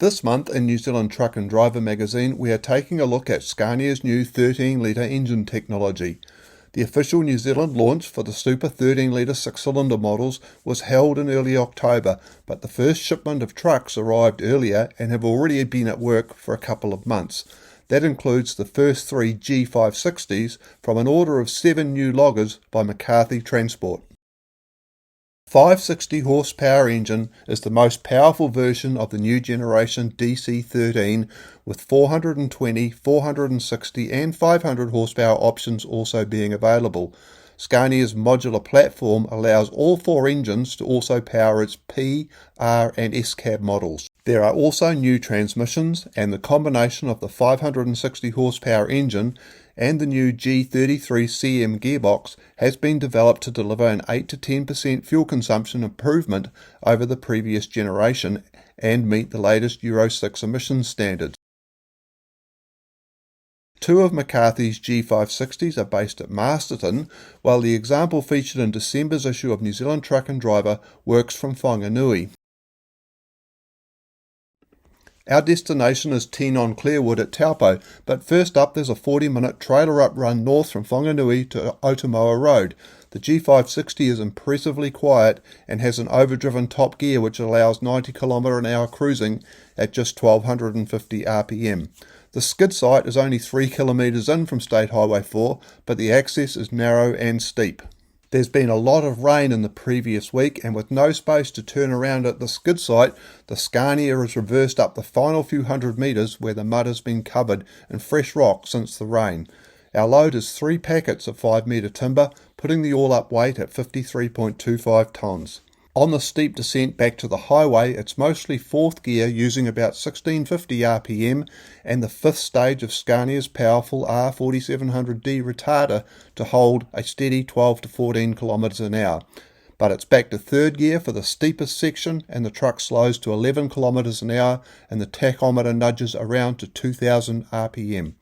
This month in New Zealand Truck and Driver magazine, we are taking a look at Scania's new 13-litre engine technology. The official New Zealand launch for the Super 13-litre 6-cylinder models was held in early October, but the first shipment of trucks arrived earlier and have already been at work for a couple of months. That includes the first 3 G560s from an order of 7 new loggers by McCarthy Transport. 560 horsepower engine is the most powerful version of the new generation DC13, with 420, 460 and 500 horsepower options also being available. Scania's modular platform allows all 4 engines to also power its P, R and S cab models. There are also new transmissions, and the combination of the 560 horsepower engine and the new G33CM gearbox has been developed to deliver an 8 to 10% fuel consumption improvement over the previous generation and meet the latest Euro 6 emissions standards. 2 of McCarthy's G560s are based at Masterton, while the example featured in December's issue of New Zealand Truck and Driver works from Whanganui. Our destination is Tenon Clearwood at Taupo, but first up there's a 40-minute trailer-up run north from Whanganui to Otamoa Road. The G560 is impressively quiet and has an overdriven top gear which allows 90 km/h cruising at just 1250 RPM. The skid site is only 3 km in from State Highway 4, but the access is narrow and steep. There's been a lot of rain in the previous week, and with no space to turn around at the skid site, the Scania has reversed up the final few hundred metres where the mud has been covered in fresh rock since the rain. Our load is 3 packets of 5 metre timber, putting the all-up weight at 53.25 tonnes. On the steep descent back to the highway, it's mostly 4th gear using about 1650 RPM and the 5th stage of Scania's powerful R4700D retarder to hold a steady 12 to 14 km/h. But it's back to 3rd gear for the steepest section, and the truck slows to 11 km/h and the tachometer nudges around to 2000 RPM.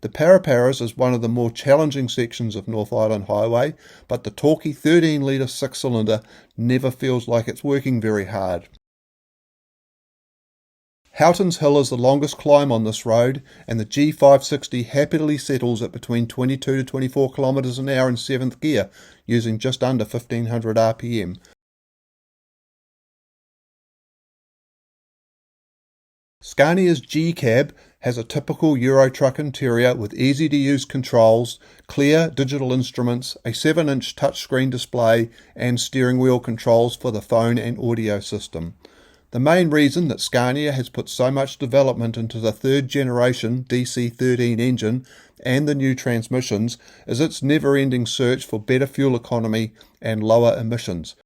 The Paraparas is one of the more challenging sections of North Island Highway, but the torquey 13-litre 6-cylinder never feels like it's working very hard. Houghton's Hill is the longest climb on this road, and the G560 happily settles at between 22 to 24 km/h in 7th gear, using just under 1500 RPM. Scania's G-Cab has a typical Euro truck interior with easy-to-use controls, clear digital instruments, a 7-inch touchscreen display and steering wheel controls for the phone and audio system. The main reason that Scania has put so much development into the 3rd generation DC13 engine and the new transmissions is its never-ending search for better fuel economy and lower emissions.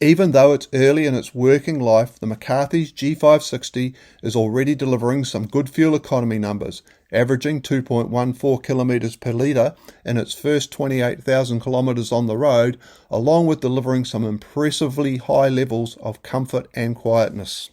Even though it's early in its working life, the McCarthy's G560 is already delivering some good fuel economy numbers, averaging 2.14 kilometres per litre in its first 28,000 kilometres on the road, along with delivering some impressively high levels of comfort and quietness.